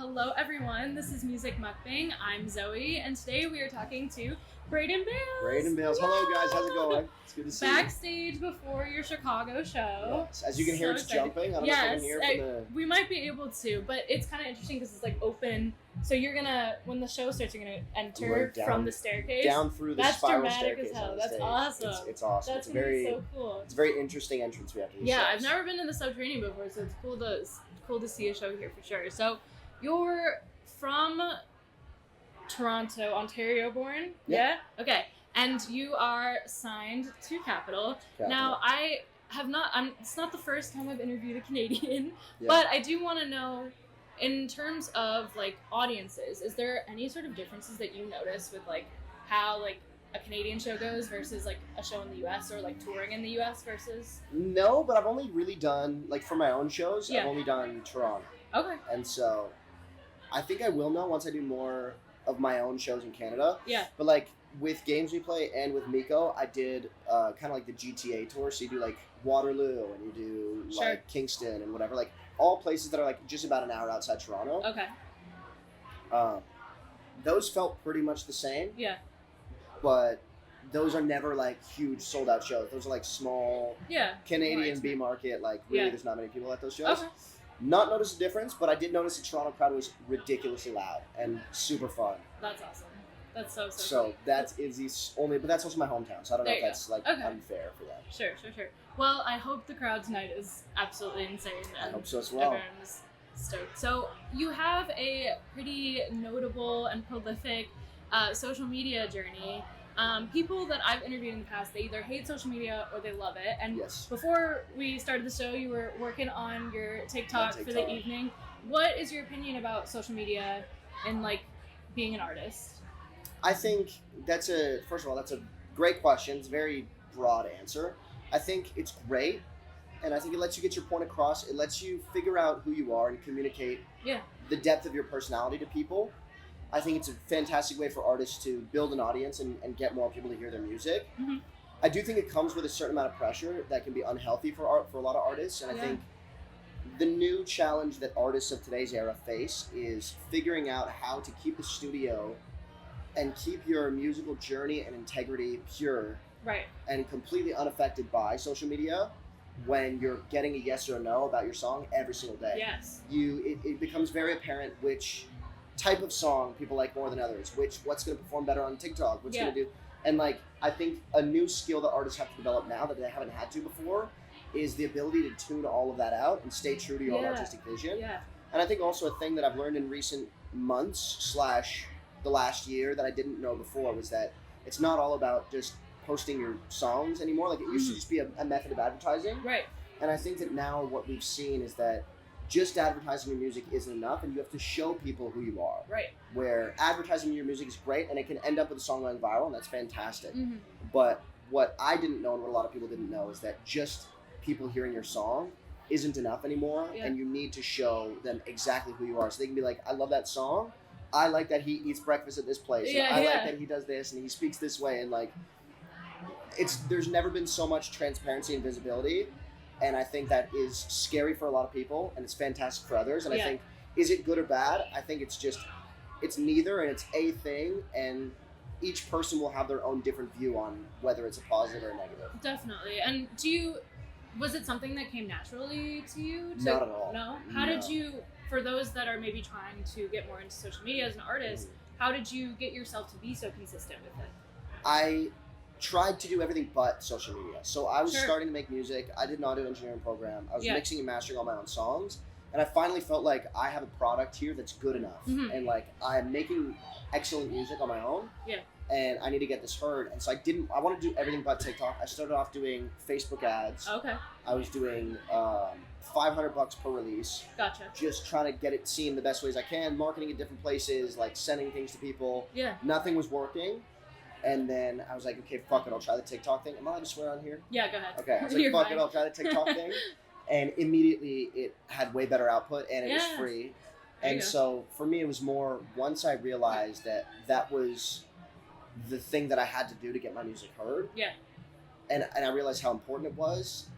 Hello everyone, this is Music Mukbang. I'm Zoe, and today we are talking to Braden Bales. Braden Bales. Hello guys, how's it going? It's good to see you. Backstage before your Chicago show. Yes. As you can hear, it's jumping. I don't know if you can hear we might be able to, but it's kind of interesting because it's like open. So you're gonna, when the show starts, you're gonna enter from the staircase. Down through the spiral staircase. That's dramatic as hell. That's awesome. It's awesome. That's very so cool. It's a very interesting entrance we have to do. Yeah, I've never been to the Subterranean before, so it's cool to see a show here for sure. So you're from Toronto, Ontario born? Yeah? Okay. And you are signed to Capitol. Now, it's not the first time I've interviewed a Canadian, but I do want to know, in terms of, like, audiences, is there any sort of differences that you notice with, like, how, like, a Canadian show goes versus, like, a show in the U.S. or, like, touring in the U.S. versus? No, but I've only really done, like, for my own shows, I've only done Toronto. Okay. And so I think I will know once I do more of my own shows in Canada. Yeah. But, like, with Games We Play and with Miko, I did kind of like the GTA tour. So you do, like, Waterloo and you do, like, Kingston and whatever. Like, all places that are, like, just about an hour outside Toronto. Okay. Those felt pretty much the same. Yeah. But those are never, like, huge sold-out shows. Those are, like, small Canadian B-market. Like, really, there's not many people at those shows. Okay. Not notice a difference, but I did notice the Toronto crowd was ridiculously loud and super fun. That's awesome. That's so So that is the only, but that's also my hometown, so I don't know if that's like unfair for them. Sure. Well, I hope the crowd tonight is absolutely insane. I hope so as well. Everyone's stoked. So you have a pretty notable and prolific social media journey. People that I've interviewed in the past, they either hate social media or they love it. And before we started the show, you were working on your TikTok for the evening. What is your opinion about social media and, like, being an artist? I think that's a great question. It's a very broad answer. I think it's great, and I think it lets you get your point across. It lets you figure out who you are and communicate the depth of your personality to people. I think it's a fantastic way for artists to build an audience and get more people to hear their music. Mm-hmm. I do think it comes with a certain amount of pressure that can be unhealthy for a lot of artists, and I think the new challenge that artists of today's era face is figuring out how to keep the studio and keep your musical journey and integrity pure and completely unaffected by social media when you're getting a yes or a no about your song every single day. Yes. It becomes very apparent which type of song people like more than others, what's going to perform better on TikTok, what's going to do. And, like, I think a new skill that artists have to develop now that they haven't had to before is the ability to tune all of that out and stay true to your own artistic vision. Yeah. And I think also a thing that I've learned in recent months / the last year that I didn't know before was that it's not all about just posting your songs anymore. Like, it used to just be a method of advertising. Right. And I think that now what we've seen is that just advertising your music isn't enough, and you have to show people who you are. Right. Where advertising your music is great, and it can end up with a song going viral, and that's fantastic. Mm-hmm. But what I didn't know, and what a lot of people didn't know, is that just people hearing your song isn't enough anymore, and you need to show them exactly who you are. So they can be like, I love that song. I like that he eats breakfast at this place. I like that he does this, and he speaks this way. And, like, there's never been so much transparency and visibility. And I think that is scary for a lot of people, and it's fantastic for others. And I think, is it good or bad? I think it's neither, and it's a thing, and each person will have their own different view on whether it's a positive or a negative. Definitely. And was it something that came naturally to you? Not at all. No? How did you, for those that are maybe trying to get more into social media as an artist, how did you get yourself to be so consistent with it? I tried to do everything but social media. So I was starting to make music. I did an audio engineering program. I was mixing and mastering all my own songs. And I finally felt like I have a product here that's good enough. Mm-hmm. And, like, I'm making excellent music on my own. Yeah. And I need to get this heard. And so I wanted to do everything but TikTok. I started off doing Facebook ads. Okay. I was doing $500 per release. Gotcha. Just trying to get it seen the best ways I can, marketing at different places, like sending things to people. Yeah. Nothing was working. And then I was like, okay, fuck it, I'll try the TikTok thing. Am I allowed to swear on here? Yeah, go ahead. Okay, I was like, fuck it, I'll try the TikTok thing. And immediately it had way better output, and it was free. And so for me, it was more, once I realized that was the thing that I had to do to get my music heard. Yeah. And I realized how important it was.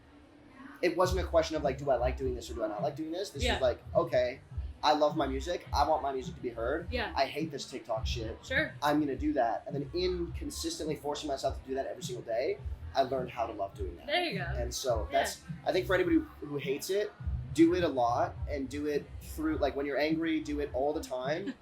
It wasn't a question of, like, do I like doing this or do I not like doing this? This was like, okay, I love my music. I want my music to be heard. Yeah. I hate this TikTok shit. Sure. I'm going to do that. And then in consistently forcing myself to do that every single day, I learned how to love doing that. There you go. And so that's, I think for anybody who hates it, do it a lot and do it through, like when you're angry, do it all the time.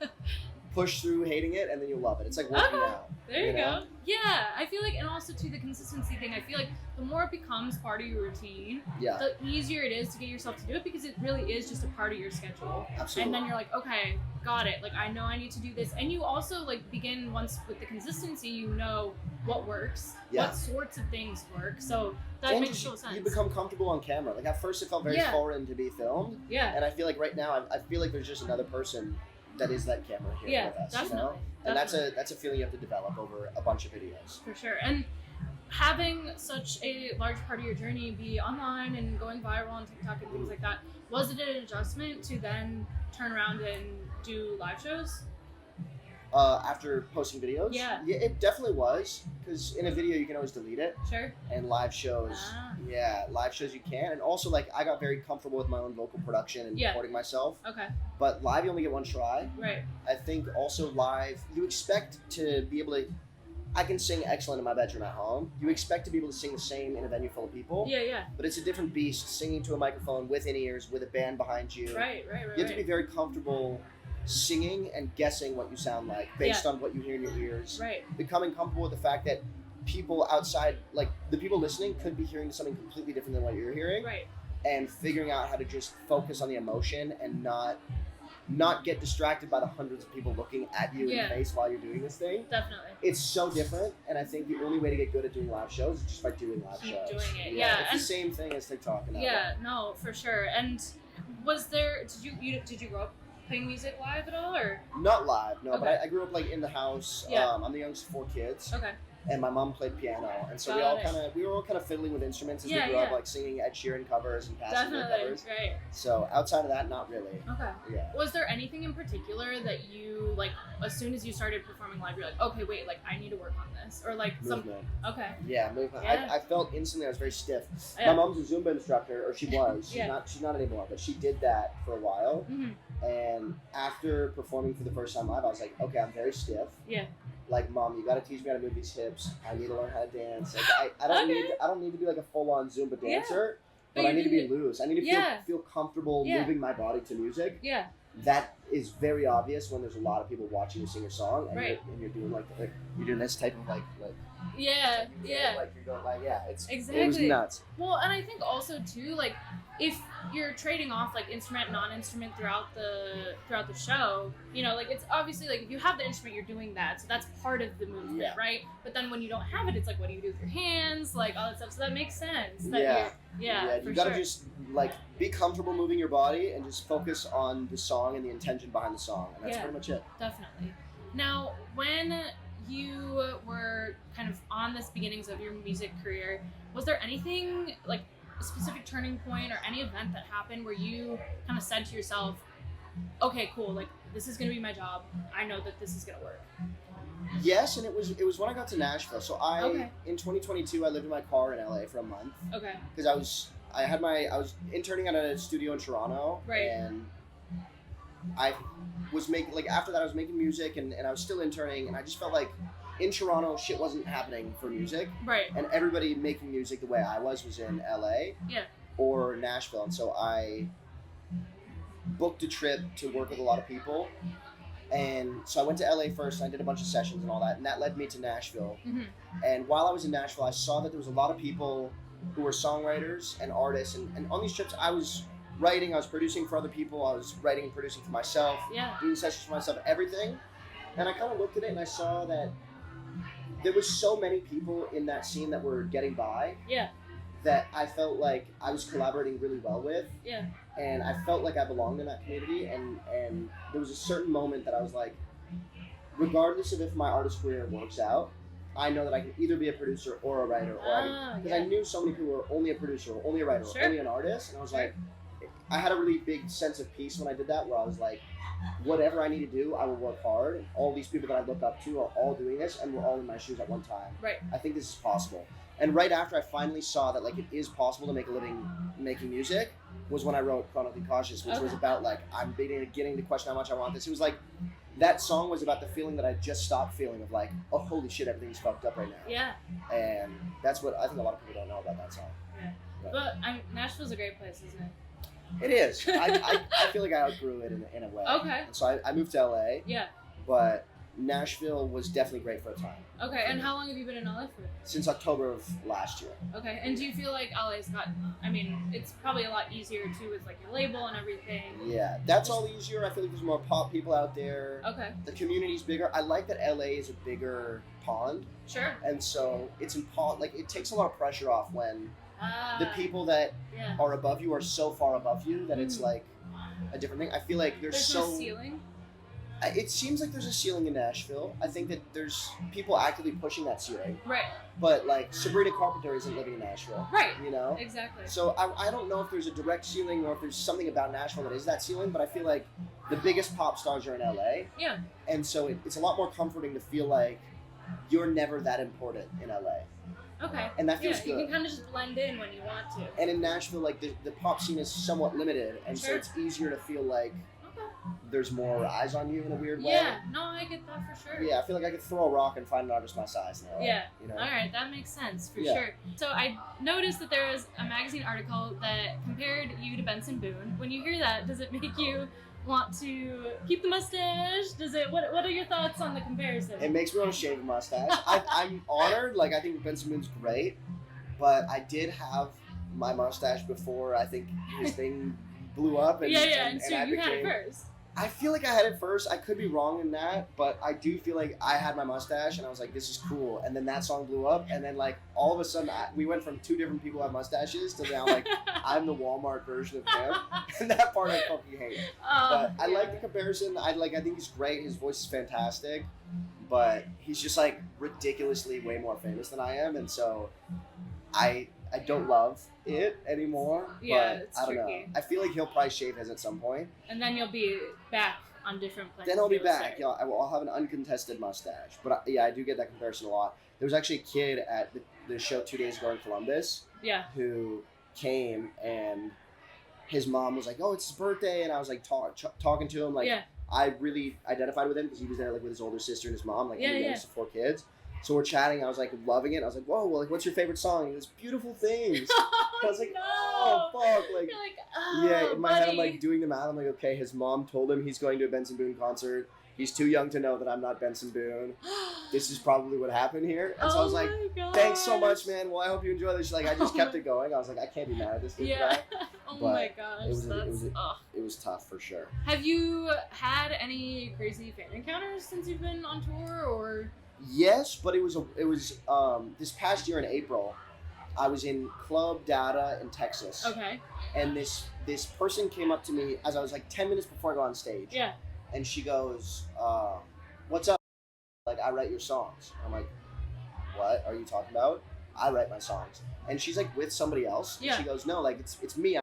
Push through hating it, and then you'll love it. It's like working out. There you go. Yeah, I feel like, and also to the consistency thing, I feel like the more it becomes part of your routine, the easier it is to get yourself to do it, because it really is just a part of your schedule. Absolutely. And then you're like, okay, got it. Like, I know I need to do this. And you also, like, begin once with the consistency, you know what works, what sorts of things work. So that makes total sense. You become comfortable on camera. Like, at first it felt very foreign to be filmed. Yeah. And I feel like right now, I feel like there's just another person that is that camera here with us. Definitely. You know? And that's a feeling you have to develop over a bunch of videos. For sure. And having such a large part of your journey be online and going viral on TikTok and things like that, was it an adjustment to then turn around and do live shows? After posting videos? Yeah, it definitely was. Because in a video, you can always delete it. Sure. And live shows, live shows you can. And also, like, I got very comfortable with my own vocal production and recording myself. Okay. But live, you only get one try. Right. I think also live, you expect to be able to, I can sing excellent in my bedroom at home. You expect to be able to sing the same in a venue full of people. Yeah. But it's a different beast, singing to a microphone with in-ears, with a band behind you. Right. You have to be very comfortable singing and guessing what you sound like based on what you hear in your ears. Right. Becoming comfortable with the fact that people outside, like the people listening, could be hearing something completely different than what you're hearing. Right. And figuring out how to just focus on the emotion and not get distracted by the hundreds of people looking at you in the face while you're doing this thing. Definitely. It's so different, and I think the only way to get good at doing live shows is just by doing live shows. Keep doing it. It's the same thing as TikTok. And no, for sure. And was there? Did you grow up playing music live at all, or? Not live, no. But I grew up like in the house. I'm the youngest of 4 kids. Okay. And my mom played piano, and so we were all kind of fiddling with instruments as we grew up, like singing Ed Sheeran covers and Passenger covers. Right. So outside of that, not really. Okay. Yeah. Was there anything in particular that you, like, as soon as you started performing live, you're like, okay, wait, like, I need to work on this, or like movement. Okay. Yeah, movement. Yeah. I felt instantly I was very stiff. My mom's a Zumba instructor, or she was. She's not anymore, but she did that for a while. Mm-hmm. And after performing for the first time live, I was like, okay, I'm very stiff. Yeah. Like, Mom, you got to teach me how to move these hips. I need to learn how to dance. Like, I don't need to be like a full-on Zumba dancer, but I need to be loose. I need to feel comfortable moving my body to music. Yeah. That is very obvious when there's a lot of people watching you sing your song, and you're doing like you're doing this type of like like you're going like it was nuts. Well, and I think also too, like, if you're trading off like instrument, non-instrument throughout the show, you know, like, it's obviously like if you have the instrument, you're doing that, so that's part of the movement, right? But then when you don't have it, it's like, what do you do with your hands, like all that stuff. So that makes sense. That you gotta just like be comfortable moving your body and just focus on the song and the intention behind the song, and that's pretty much it. Definitely. Now, when you were kind of on this beginnings of your music career, was there anything like a specific turning point or any event that happened where you kind of said to yourself, okay, cool, like, this is gonna be my job, I know that this is gonna work? Yes, and it was when I got to Nashville. So in 2022 I lived in my car in LA for a month. Okay. Because I was interning at a studio in Toronto. Right. And I was making, like, after that I was making music and I was still interning, and I just felt like in Toronto shit wasn't happening for music. Right. And everybody making music the way I was in LA. Yeah. Or Nashville. And so I booked a trip to work with a lot of people. And so I went to LA first, and I did a bunch of sessions and all that, and that led me to Nashville. Mm-hmm. And while I was in Nashville, I saw that there was a lot of people who were songwriters and artists, and on these trips I was writing, I was producing for other people, I was writing and producing for myself, doing sessions for myself, everything. And I kind of looked at it and I saw that there was so many people in that scene that were getting by. Yeah. That I felt like I was collaborating really well with. Yeah. And I felt like I belonged in that community, and there was a certain moment that I was like, regardless of if my artist career works out, I know that I can either be a producer or a writer, because I knew so many people were only a producer, or only a writer, or only an artist, and I was like, I had a really big sense of peace when I did that, where I was like, whatever I need to do, I will work hard. All these people that I look up to are all doing this, and we're all in my shoes at one time. Right. I think this is possible. And right after I finally saw that like it is possible to make a living making music was when I wrote Chronically Cautious, which was about like I'm beginning to question how much I want this. It was like that song was about the feeling that I just stopped feeling of like, oh holy shit, everything's fucked up right now. Yeah. And that's what I think a lot of people don't know about that song. Yeah. But Nashville's a great place, isn't it? It is. I feel like I outgrew it in a way. Okay. And so I moved to LA. Yeah. But Nashville was definitely great for a time. Okay, and how long have you been in LA for? Since October of last year. Okay, and do you feel like LA's it's probably a lot easier too with like your label and everything. Yeah, that's all easier. I feel like there's more pop people out there. Okay. The community's bigger. I like that LA is a bigger pond. Sure. And so it's like it takes a lot of pressure off when the people that are above you are so far above you that it's like a different thing. I feel like there's no ceiling. It seems like there's a ceiling in Nashville. I think that there's people actively pushing that ceiling. Right. But like Sabrina Carpenter isn't living in Nashville. Right. You know? Exactly. So I don't know if there's a direct ceiling or if there's something about Nashville that is that ceiling, but I feel like the biggest pop stars are in LA. Yeah. And so it's a lot more comforting to feel like you're never that important in LA. Okay. And that feels good. good. You can kind of just blend in when you want to. And in Nashville, like the pop scene is somewhat limited, and so it's easier to feel like there's more eyes on you in a weird way. Yeah, no, I get that for sure. Yeah, I feel like I could throw a rock and find an artist my size now. Yeah. You know? All right, that makes sense for sure. So I noticed that there was a magazine article that compared you to Benson Boone. When you hear that, does it make you want to keep the mustache? Does it? What are your thoughts on the comparison? It makes me want to shave a mustache. I'm honored. Like I think Benson Boone's great, but I did have my mustache before I think his thing blew up. And, and so you had it first. I feel like I had it first. I could be wrong in that, but I do feel like I had my mustache and I was like, this is cool. And then that song blew up, and then like all of a sudden we went from two different people who have mustaches to now like I'm the Walmart version of him. And that part I fucking hate. But I like the comparison. I think he's great. His voice is fantastic, but he's just like ridiculously way more famous than I am, and so I don't love it anymore. Yeah, but it's I don't tricky. know. I feel like he'll probably shave his at some point. And then you'll be back on different planets. Then I'll be back. Yeah, I'll have an uncontested mustache. But I do get that comparison a lot. There was actually a kid at the show 2 days ago in Columbus. Yeah. Who came and his mom was like, "Oh, it's his birthday," and I was like talking to him like. Yeah. I really identified with him because he was there like with his older sister and his mom, like he was 4 kids. So we're chatting. I was like loving it. I was like, "Whoa, well, like, what's your favorite song?" And he goes, "Beautiful Things." I was like, "Oh fuck!" Like, you're like, oh, yeah. In my head, I'm buddy. like doing the math. I'm like, okay, his mom told him he's going to a Benson Boone concert. He's too young to know that I'm not Benson Boone. This is probably what happened here. And so I was like, "Thanks so much, man. Well, I hope you enjoy this." She's like, I just kept it going. I was like, I can't be mad at this kid. Yeah. Oh but my gosh. It was tough for sure. Have you had any crazy fan encounters since you've been on tour, or? Yes, but it was this past year in April, I was in Club Data in Texas. Okay. And this person came up to me as I was like 10 minutes before I go on stage. Yeah. And she goes, "What's up? Like, I write your songs." I'm like, "What are you talking about?" "I write my songs." And she's like with somebody else. Yeah. And she goes, "No, like it's me.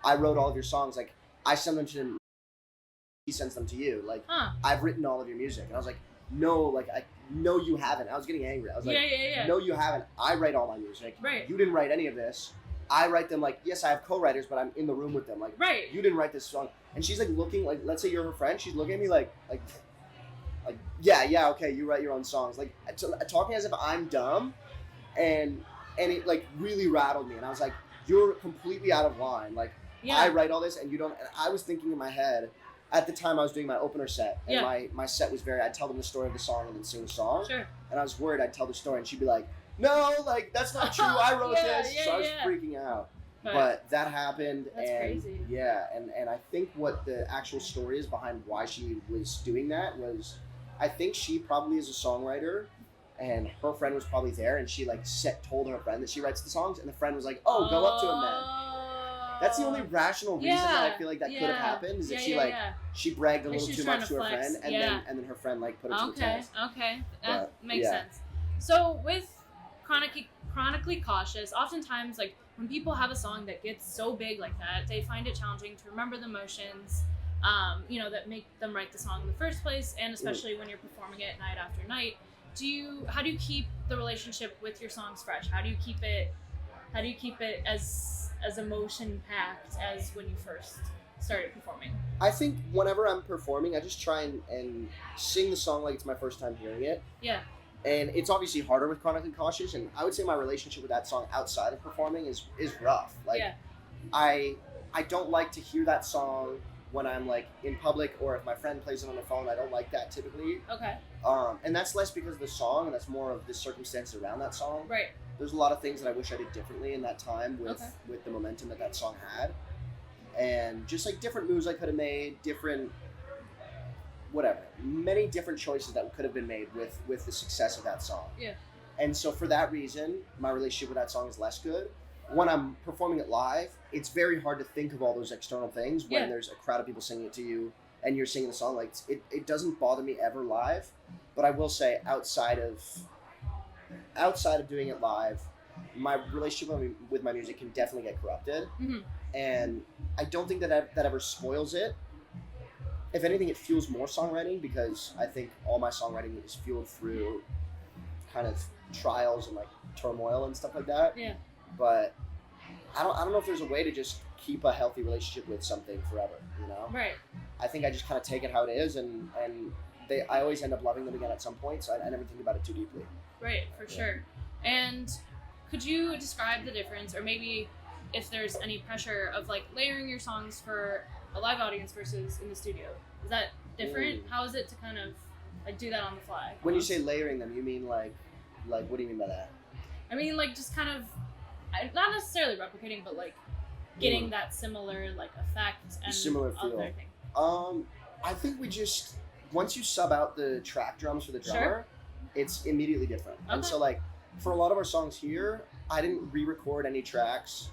I wrote all of your songs. Like I send them to him. He sends them to you. Like I've written all of your music." And I was like, "No, like no, you haven't." I was getting angry. I was like, "No, you haven't. I write all my music. Right. You didn't write any of this. I write them. Like, yes, I have co-writers, but I'm in the room with them. Like, you didn't write this song." And she's like looking like, let's say you're her friend. She's looking at me like, yeah, okay, you write your own songs. Like talking as if I'm dumb, and it like really rattled me. And I was like, you're completely out of line. Like, I write all this, and you don't. And I was thinking in my head. At the time, I was doing my opener set, and my set was I'd tell them the story of the song and then sing the song. Sure. And I was worried I'd tell the story, and she'd be like, "No, like, that's not true, I wrote this." So I was freaking out. But that happened, that's crazy. Yeah, and I think what the actual story is behind why she was doing that was, I think she probably is a songwriter, and her friend was probably there, and she, like, told her friend that she writes the songs, and the friend was like, "Oh, go up to him then." That's the only rational reason that I feel like that could have happened is that she bragged a little too much to her friend, and then her friend like put it to the test. Okay, that makes sense. So with chronically cautious, oftentimes like when people have a song that gets so big like that, they find it challenging to remember the emotions, that make them write the song in the first place, and especially when you're performing it night after night. How do you keep the relationship with your songs fresh? How do you keep it as emotion packed as when you first started performing? I think whenever I'm performing, I just try and sing the song like it's my first time hearing it. Yeah. And it's obviously harder with Chronically Cautious, and I would say my relationship with that song outside of performing is rough. Like, yeah. I don't like to hear that song when I'm like in public, or if my friend plays it on the phone. I don't like that typically. Okay. And that's less because of the song, and that's more of the circumstances around that song. Right. There's a lot of things that I wish I did differently in that time with the momentum that song had, and just like different moves I could have made, many different choices that could have been made with the success of that song. Yeah. And so for that reason, my relationship with that song is less good. When I'm performing it live, it's very hard to think of all those external things when there's a crowd of people singing it to you and you're singing the song. Like, it doesn't bother me ever live, but I will say outside of doing it live, my relationship with my music can definitely get corrupted. Mm-hmm. And I don't think that ever spoils it. If anything, it fuels more songwriting, because I think all my songwriting is fueled through kind of trials and like turmoil and stuff like that. Yeah. But I don't know if there's a way to just keep a healthy relationship with something forever, you know? Right. I think I just kind of take it how it is, and I always end up loving them again at some point, so I never think about it too deeply. Right, for sure. And could you describe the difference, or maybe if there's any pressure of like layering your songs for a live audience versus in the studio? Is that different? How is it to kind of like do that on the fly? When you say layering them, you mean like what do you mean by that? I mean like just kind of not necessarily replicating, but like getting that similar like effect and similar feel. Everything. I think we just, once you sub out the track drums for the drummer, it's immediately different. Okay. And so like for a lot of our songs here, I didn't re-record any tracks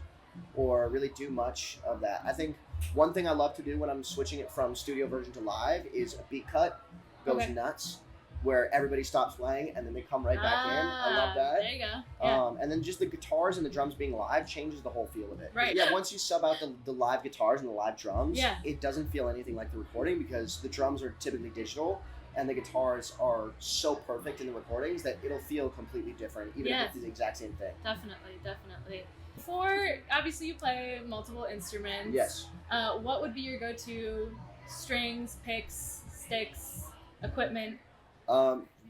or really do much of that. I think one thing I love to do when I'm switching it from studio version to live is a beat cut goes nuts, where everybody stops playing and then they come right back in. I love that. There you go. Yeah. And then just the guitars and the drums being live changes the whole feel of it. Right. Yeah, once you sub out the live guitars and the live drums, Yeah. it doesn't feel anything like the recording, because the drums are typically digital and the guitars are so perfect in the recordings that it'll feel completely different, even if it's the exact same thing. Definitely. Obviously you play multiple instruments. Yes. What would be your go-to strings, picks, sticks, equipment?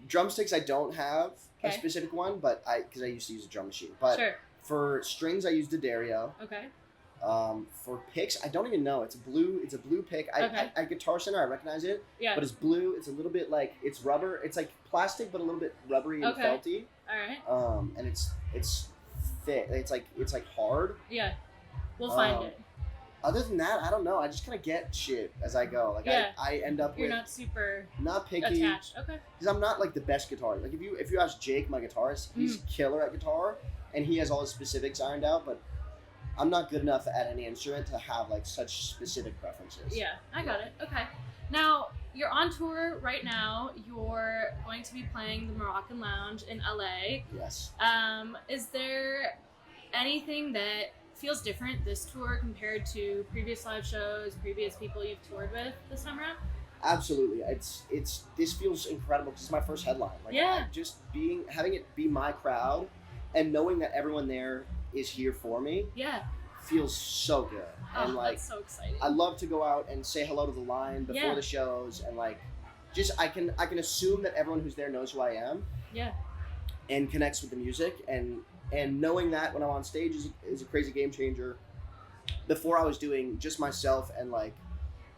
Drumsticks, I don't have a Okay. specific one, but because I used to use a drum machine. But Sure. for strings, I used a Dario. Okay. For picks, I don't even know. It's a blue pick. Okay. At Guitar Center, I recognize it. Yeah. But it's blue. It's a little bit like, it's rubber. It's like plastic, but a little bit rubbery and Okay. felty. All right. And it's thick. It's like hard. Yeah. We'll find it. Other than that, I don't know. I just kind of get shit as I go. Like I end up You're with not super not picky, attached. Okay. because I'm not like the best guitarist. Like if you ask Jake, my guitarist, he's killer at guitar, and he has all his specifics ironed out. But I'm not good enough at any instrument to have like such specific preferences. Yeah, I got it. Okay. Now, you're on tour right now. You're going to be playing the Moroccan Lounge in LA. Yes. Is there anything that feels different this tour compared to previous live shows, previous people you've toured with this time around? Absolutely. This feels incredible because it's my first headline. Like, just having it be my crowd and knowing that everyone there is here for me. Yeah. Feels so good. And like, that's so exciting. I love to go out and say hello to the line before the shows, and like, just I can assume that everyone who's there knows who I am. Yeah. And connects with the music, and knowing that when I'm on stage is a crazy game changer. Before I was doing just myself and like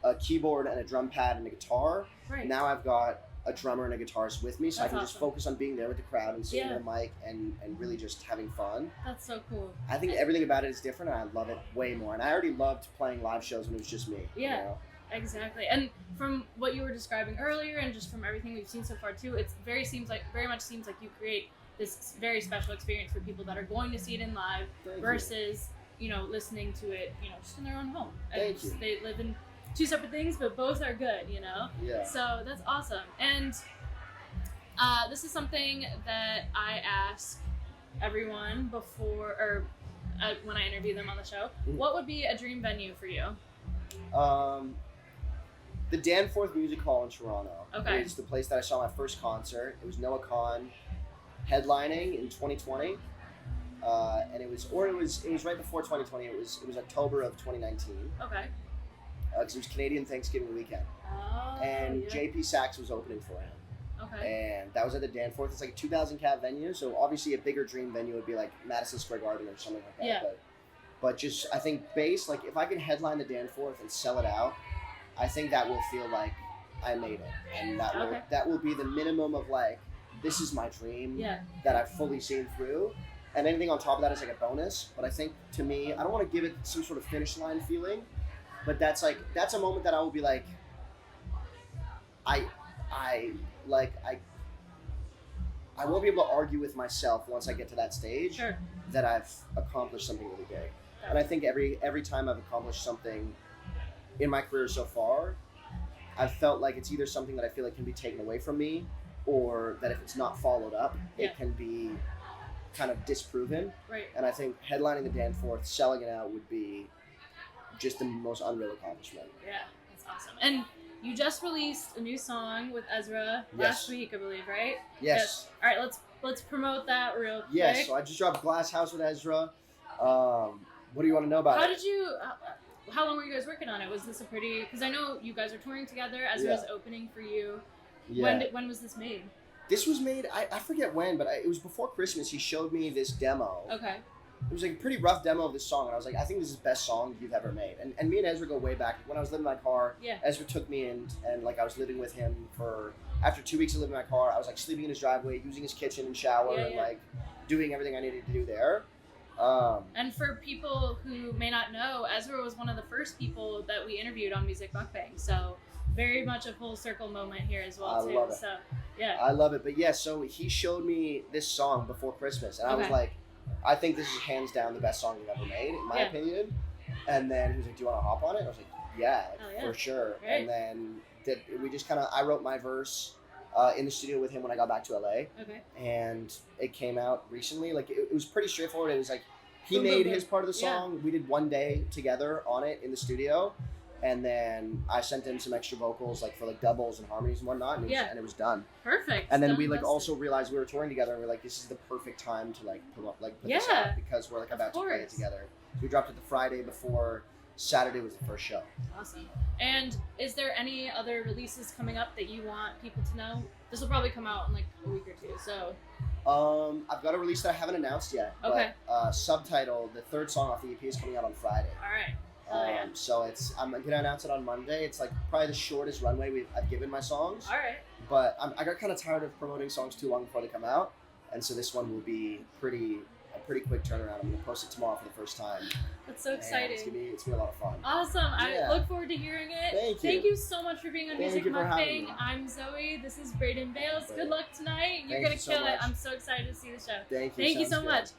a keyboard and a drum pad and a guitar. Right. Now I've got a drummer and a guitarist with me, so That's I can just awesome. focus on being there with the crowd and singing the mic and really just having fun. That's so cool. I think everything about it is different, and I love it way more. And I already loved playing live shows when it was just me. Yeah. You know? Exactly. And from what you were describing earlier and just from everything we've seen so far too, it very much seems like you create this very special experience for people that are going to see it in live versus, listening to it, just in their own home. Thank you. They live in two separate things, but both are good, Yeah. So that's awesome. And this is something that I ask everyone before, or when I interview them on the show. Mm-hmm. What would be a dream venue for you? The Danforth Music Hall in Toronto Okay. is the place that I saw my first concert. It was Noah Kahn. headlining in 2020, and it was right before 2020. It was October of 2019. Okay. Because it was Canadian Thanksgiving weekend, Oh, and yeah. JP Sachs was opening for him. Okay. And that was at the Danforth. It's like a 2,000 cap venue, so obviously a bigger dream venue would be like Madison Square Garden or something like that. Yeah. But just I think bass, like if I can headline the Danforth and sell it out, I think that will feel like I made it, and that will be the minimum of like this is my dream that I've fully seen through, and anything on top of that is like a bonus. But I think to me, I don't want to give it some sort of finish line feeling, but that's a moment that I will be like, I won't be able to argue with myself once I get to that stage that I've accomplished something really big. And I think every time I've accomplished something in my career so far, I've felt like it's either something that I feel like can be taken away from me, or that if it's not followed up, it can be kind of disproven. Right. And I think headlining the Danforth, selling it out would be just the most unreal accomplishment. Yeah, that's awesome. And you just released a new song with Ezra last week, I believe, right? Yes. All right, let's promote that real quick. Yes, so I just dropped Glass House with Ezra. What do you want to know about it? How long were you guys working on it? Was this a pretty, because I know you guys are touring together, Ezra's opening for you. Yeah. When was this made? This was made, I forget when, but it was before Christmas. He showed me this demo. Okay. It was like a pretty rough demo of this song, and I was like, I think this is the best song you've ever made. And me and Ezra go way back. When I was living in my car, Ezra took me in, and like I was living with him after 2 weeks of living in my car, I was like sleeping in his driveway, using his kitchen and shower, and like doing everything I needed to do there. And for people who may not know, Ezra was one of the first people that we interviewed on Music Mukbang, so very much a full circle moment here as well, too. Love it. So, yeah. I love it. But yeah, so he showed me this song before Christmas, and I was like, I think this is hands down the best song you've ever made, in my opinion. And then he was like, do you want to hop on it? I was like, yeah, for sure. Great. And then I wrote my verse in the studio with him when I got back to LA. Okay. And it came out recently. Like it was pretty straightforward. It was like he made his part of the song. We did one day together on it in the studio, and then I sent him some extra vocals like for like doubles and harmonies and whatnot, and it was done. Perfect. And then we like also realized we were touring together, and we're like, this is the perfect time to like put this out because we're like about to play it together. So we dropped it the Friday before Saturday was the first show. Awesome. And is there any other releases coming up that you want people to know? This will probably come out in like a week or two, so. I've got a release that I haven't announced yet. Okay. But, Subtitle, the third song off the EP, is coming out on Friday. All right. So I'm gonna announce it on Monday. It's like probably the shortest runway I've given my songs. All right. But I got kind of tired of promoting songs too long before they come out, and so this one will be a pretty quick turnaround. I'm gonna post it tomorrow for the first time. That's so exciting. It's gonna be a lot of fun. Awesome. I look forward to hearing it. Thank you. Thank you so much for being on Music for having Mukbang. me. I'm Zoe. This is Braden Bales. Good luck tonight. You're Thank gonna you so kill it. much. I'm so excited to see the show. Thank you. Thank you so Sounds good. much.